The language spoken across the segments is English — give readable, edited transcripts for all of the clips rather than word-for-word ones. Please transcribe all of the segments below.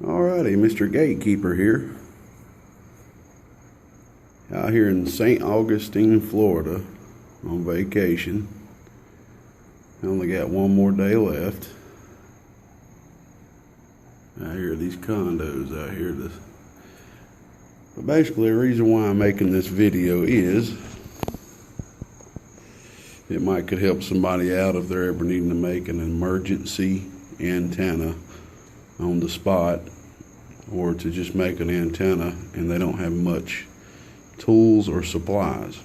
Alrighty, Mr. Gatekeeper here. Out here in St. Augustin, Florida on vacation. I only got one more day left. Out here, these condos out here. But basically, the reason why I'm making this video is it might could help somebody out if they're ever needing to make an emergency antenna on the spot, or to just make an antenna and they don't have much tools or supplies.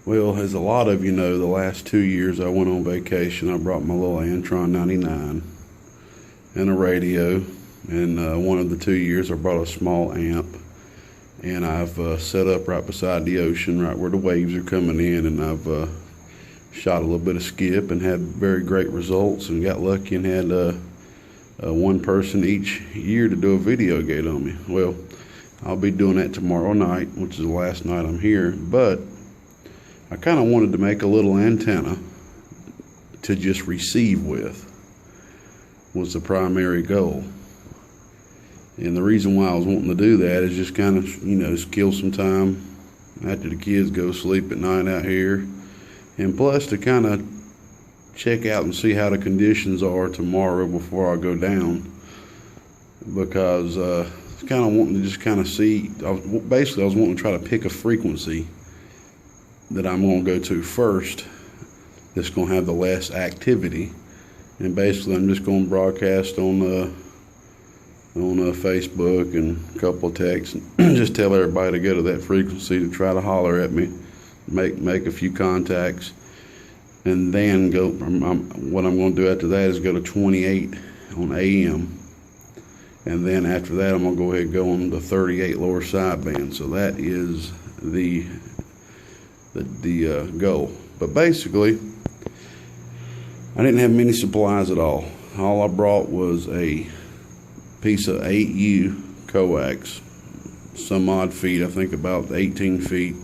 Well, as a lot of you know, the last 2 years I went on vacation. I brought my little Antron 99 and a radio, and one of the 2 years I brought a small amp, and I've set up right beside the ocean, right where the waves are coming in, and I've shot a little bit of skip and had very great results, and got lucky and had one person each year to do a video gate on me. Well, I'll be doing that tomorrow night, which is the last night I'm here, but I kind of wanted to make a little antenna to just receive with, was the primary goal. And the reason why I was wanting to do that is just kind of, kill some time after the kids go sleep at night out here, and plus to kind of check out and see how the conditions are tomorrow before I go down, because I was kind of wanting to just kind of see. I was wanting to try to pick a frequency that I'm going to go to first that's going to have the less activity, and basically I'm just going to broadcast on Facebook and a couple of texts and just tell everybody to go to that frequency to try to holler at me, make a few contacts. And then go what I'm going to do after that is go to 28 on AM, and then after that I'm going to go ahead and go on the 38 lower sideband. So that is the goal. But basically, I didn't have many supplies at all. All I brought was a piece of 8U coax, some odd feet, I think about 18 feet,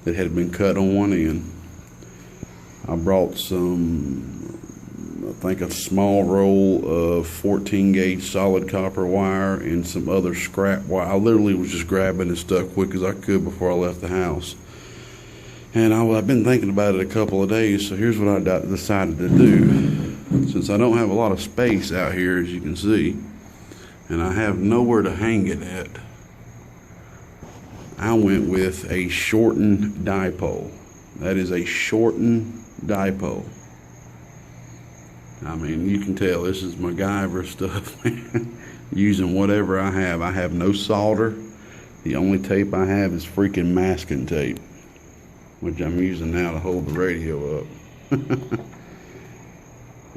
that had been cut on one end. I brought a small roll of 14 gauge solid copper wire and some other scrap wire. I literally was just grabbing this stuff quick as I could before I left the house. And I've been thinking about it a couple of days, so here's what I decided to do. Since I don't have a lot of space out here, as you can see, and I have nowhere to hang it at, I went with a shortened dipole. That is a shortened dipole. I mean, you can tell this is MacGyver stuff, using whatever I have. I have no solder. The only tape I have is freaking masking tape, which I'm using now to hold the radio up.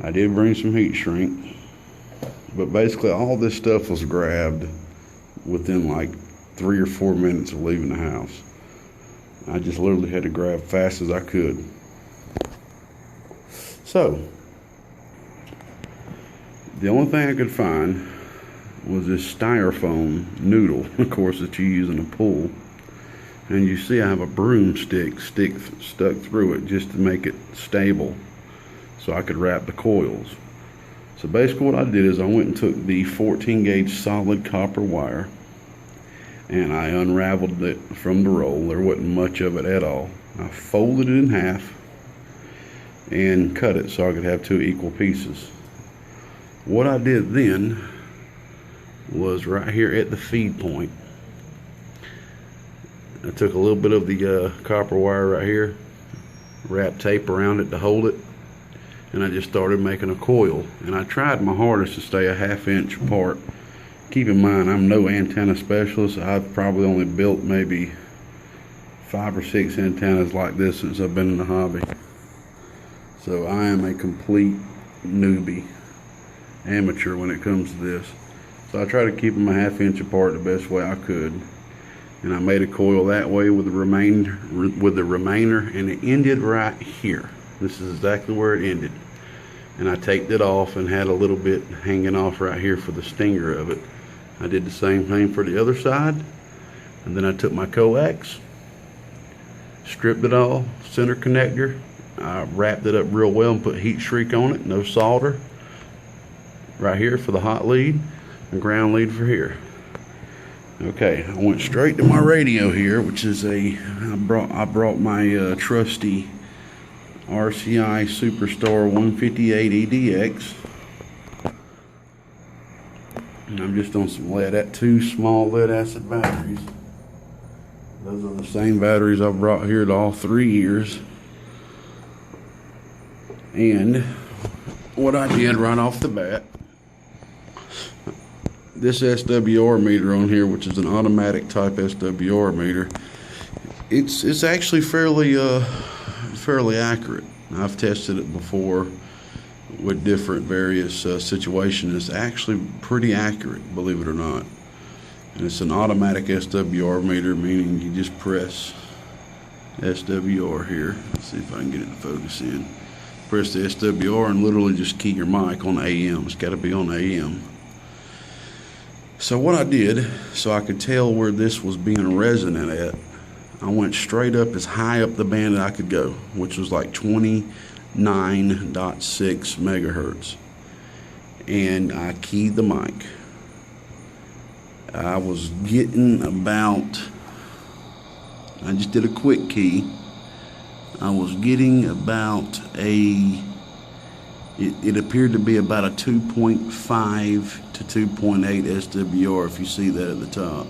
I did bring some heat shrink, but basically all this stuff was grabbed within like 3 or 4 minutes of leaving the house. I just literally had to grab fast as I could. So, the only thing I could find was this styrofoam noodle, of course, that you use in a pool. And you see I have a broomstick stuck through it just to make it stable so I could wrap the coils. So basically what I did is I went and took the 14 gauge solid copper wire and I unraveled it from the roll. There wasn't much of it at all. I folded it in half and cut it so I could have 2 equal pieces. What I did then was right here at the feed point, I took a little bit of the copper wire right here, wrapped tape around it to hold it, and I just started making a coil. And I tried my hardest to stay a 1/2 inch apart. Keep in mind, I'm no antenna specialist. I've probably only built maybe 5 or 6 antennas like this since I've been in the hobby. So I am a complete newbie, amateur when it comes to this. So I try to keep them a 1/2 inch apart the best way I could. And I made a coil that way with the remainder, and it ended right here. This is exactly where it ended. And I taped it off and had a little bit hanging off right here for the stinger of it. I did the same thing for the other side. And then I took my coax, stripped it all, center connector. I wrapped it up real well and put heat shrink on it, no solder. Right here for the hot lead. a ground lead for here. Okay, I went straight to my radio here, which is I brought my trusty RCI Superstar 158 EDX. And I'm just on some two small lead acid batteries. Those are the same batteries I've brought here to all 3 years. And what I did right off the bat, this SWR meter on here, which is an automatic type SWR meter, it's actually fairly accurate. I've tested it before with different various situations. It's actually pretty accurate, believe it or not. And it's an automatic SWR meter, meaning you just press SWR here. Let's see if I can get it to focus in. Press the SWR and literally just key your mic on AM. It's got to be on AM. So what I did, so I could tell where this was being resonant at, I went straight up as high up the band that I could go, which was like 29.6 megahertz. And I keyed the mic. I was getting about, I just did a quick key. I was getting about it appeared to be about a 2.5 to 2.8 SWR, if you see that at the top.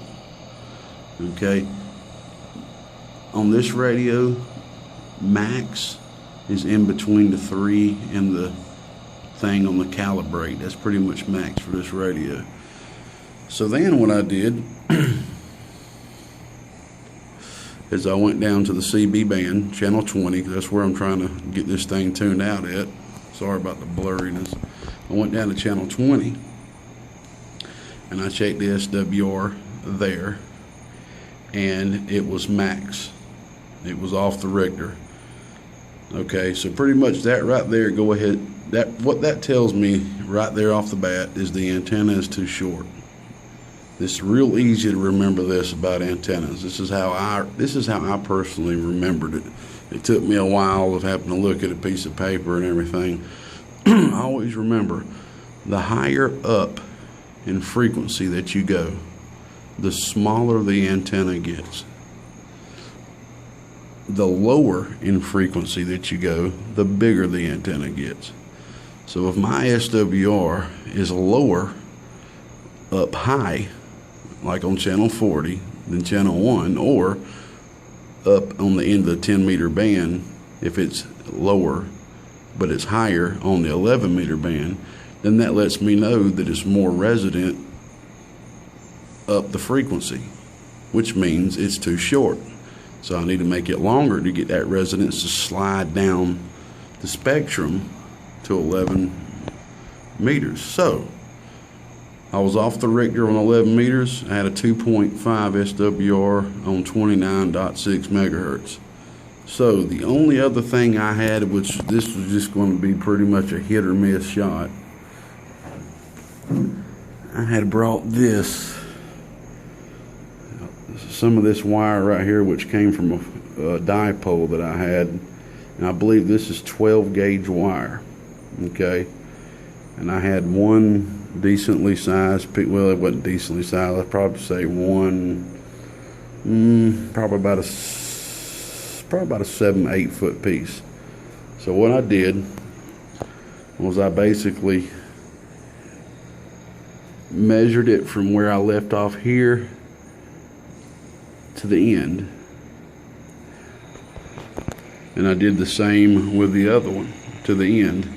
Okay. On this radio, max is in between the 3 and the thing on the calibrate. That's pretty much max for this radio. So then what I did is I went down to the CB band, channel 20, because that's where I'm trying to get this thing tuned out at. Sorry about the blurriness. I went down to channel 20 and I checked the SWR there, and it was max. It was off the Richter. Okay, so pretty much that right there, go ahead. What that tells me right there off the bat is the antenna is too short. It's real easy to remember this about antennas. This is how I personally remembered it. It took me a while of having to look at a piece of paper and everything. I always remember, the higher up in frequency that you go, the smaller the antenna gets. The lower in frequency that you go, the bigger the antenna gets. So if my SWR is lower up high, like on channel 40 than channel 1, or up on the end of the 10 meter band, if it's lower but it's higher on the 11 meter band, then that lets me know that it's more resonant up the frequency, which means it's too short. So I need to make it longer to get that resonance to slide down the spectrum to 11 meters. So I was off the Richter on 11 meters. I had a 2.5 SWR on 29.6 megahertz. So the only other thing I had, which this was just going to be pretty much a hit or miss shot, I had brought some of this wire right here, which came from a dipole that I had, and I believe this is 12 gauge wire. Okay, and I had one decently sized, well, it wasn't decently sized, I'd probably say probably about a 7-8 foot piece. So what I did was I basically measured it from where I left off here to the end, and I did the same with the other one to the end,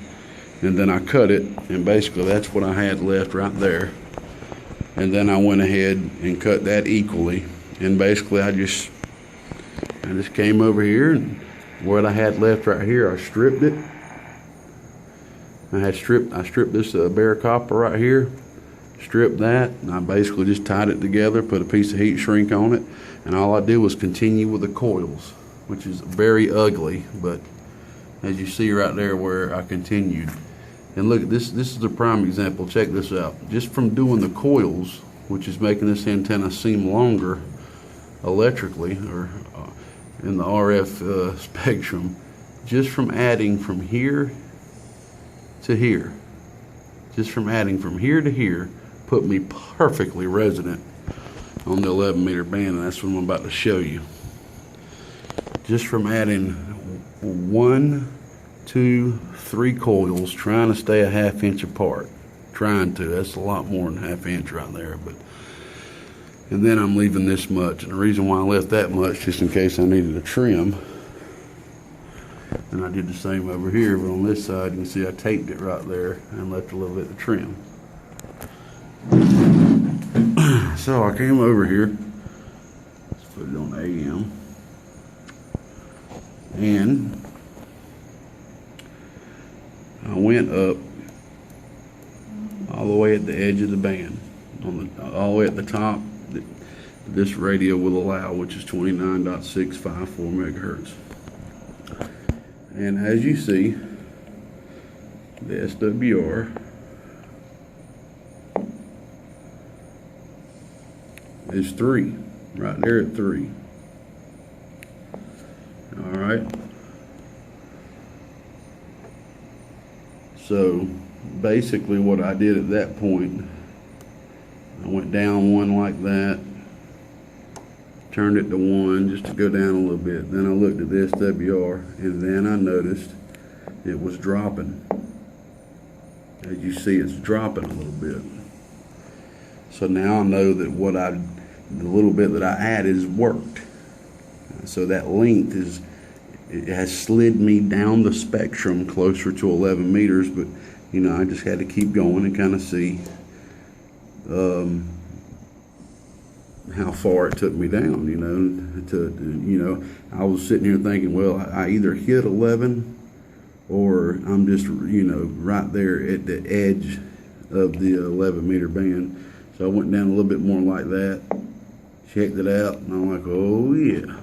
and then I cut it, and basically that's what I had left right there. And then I went ahead and cut that equally, and basically I just came over here, and what I had left right here, I stripped it. I stripped this bare copper right here, stripped that, and I basically just tied it together, put a piece of heat shrink on it, and all I did was continue with the coils, which is very ugly, but as you see right there where I continued. And look, this is a prime example. Check this out. Just from doing the coils, which is making this antenna seem longer electrically, or in the RF spectrum, just from adding from here to here, just from adding from here to here, put me perfectly resonant on the 11 meter band, and that's what I'm about to show you. Just from adding 1, 2, 3 coils, trying to stay a ½ inch apart. Trying to, that's a lot more than ½ inch right there, but and then I'm leaving this much, and the reason why I left that much, just in case I needed a trim. And I did the same over here, but on this side you can see I taped it right there and left a little bit of trim. So I came over here, let's put it on AM, and I went up all the way at the edge of the band, all the way at the top that this radio will allow, which is 29.654 megahertz. And as you see, the SWR is 3, right there at 3. All right. So basically what I did at that point, I went down 1 like that, turned it to 1 just to go down a little bit. Then I looked at the SWR, and then I noticed it was dropping. As you see, it's dropping a little bit. So now I know that the little bit that I added has worked. So that length it has slid me down the spectrum closer to 11 meters, but you know, I just had to keep going and kind of see how far it took me down, you know. I was sitting here thinking, well, I either hit 11 or I'm just, you know, right there at the edge of the 11 meter band. So I went down a little bit more like that, checked it out, and I'm like, oh yeah.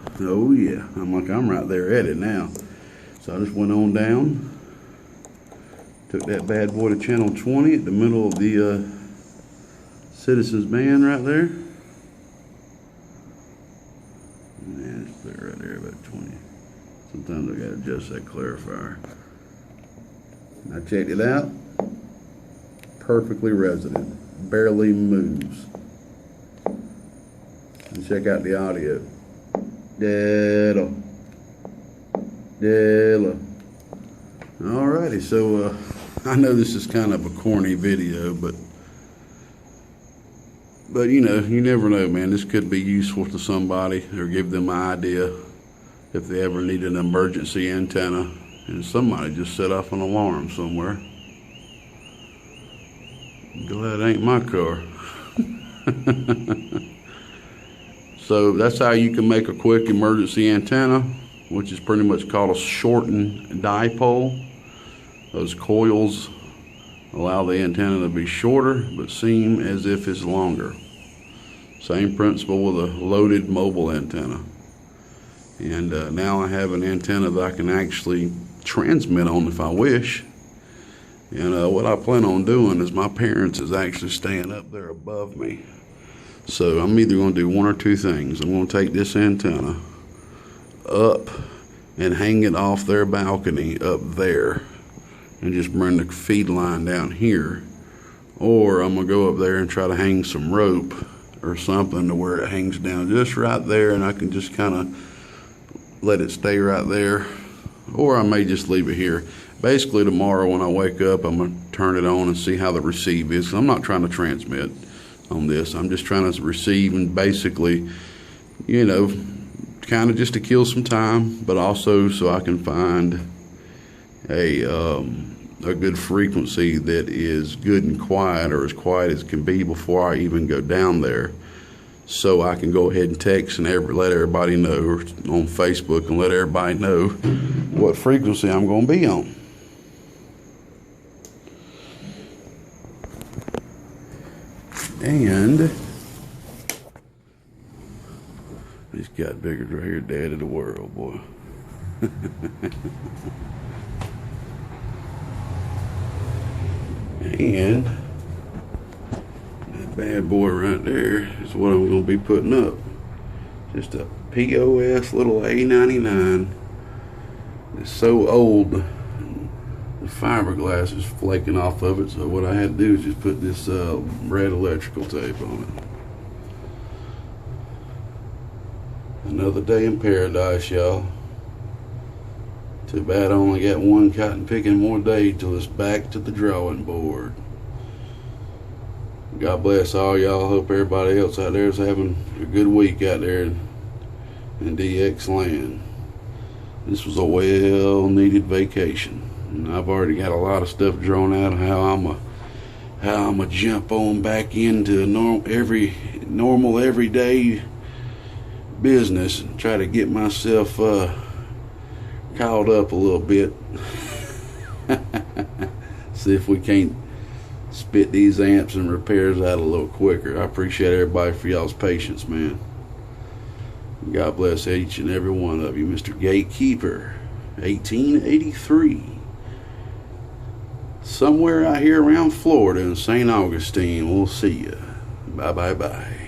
I'm like, I'm right there at it now. So I just went on down, took that bad boy to channel 20 at the middle of the Citizens band right there. Yeah, just put it right there about 20. Sometimes I gotta adjust that clarifier. I checked it out. Perfectly resonant. Barely moves. And check out the audio. Alrighty, so I know this is kind of a corny video, but you know, you never know, man. This could be useful to somebody or give them an idea if they ever need an emergency antenna and somebody just set off an alarm somewhere. Glad it ain't my car. So that's how you can make a quick emergency antenna, which is pretty much called a shortened dipole. Those coils allow the antenna to be shorter but seem as if it's longer. Same principle with a loaded mobile antenna. And now I have an antenna that I can actually transmit on if I wish. And what I plan on doing is my parents is actually staying up there above me. So I'm either going to do one or two things. I'm going to take this antenna up and hang it off their balcony up there and just bring the feed line down here. Or I'm going to go up there and try to hang some rope or something to where it hangs down just right there, and I can just kind of let it stay right there. Or I may just leave it here. Basically tomorrow when I wake up, I'm going to turn it on and see how the receive is. I'm not trying to transmit on this. I'm just trying to receive and basically, you know, kind of just to kill some time, but also so I can find a good frequency that is good and quiet, or as quiet as can be before I even go down there, so I can go ahead and text and let everybody know, or on Facebook and let everybody know what frequency I'm going to be on. And he's got bigger right here, dad of the world, boy. And that bad boy right there is what I'm going to be putting up. Just a POS little A99. It's so old. The fiberglass is flaking off of it, so what I had to do is just put this red electrical tape on it. Another day in paradise, y'all. Too bad I only got one cotton picking more day till it's back to the drawing board. God bless all y'all. Hope everybody else out there is having a good week out there in DX land. This was a well needed vacation. And I've already got a lot of stuff drawn out of how I'm a jump on back into normal everyday business and try to get myself caught up a little bit. See if we can't spit these amps and repairs out a little quicker. I appreciate everybody for y'all's patience, man. God bless each and every one of you. Mr. Gatekeeper, 1883. Somewhere out here around Florida in St. Augustine. We'll see ya. Bye, bye, bye.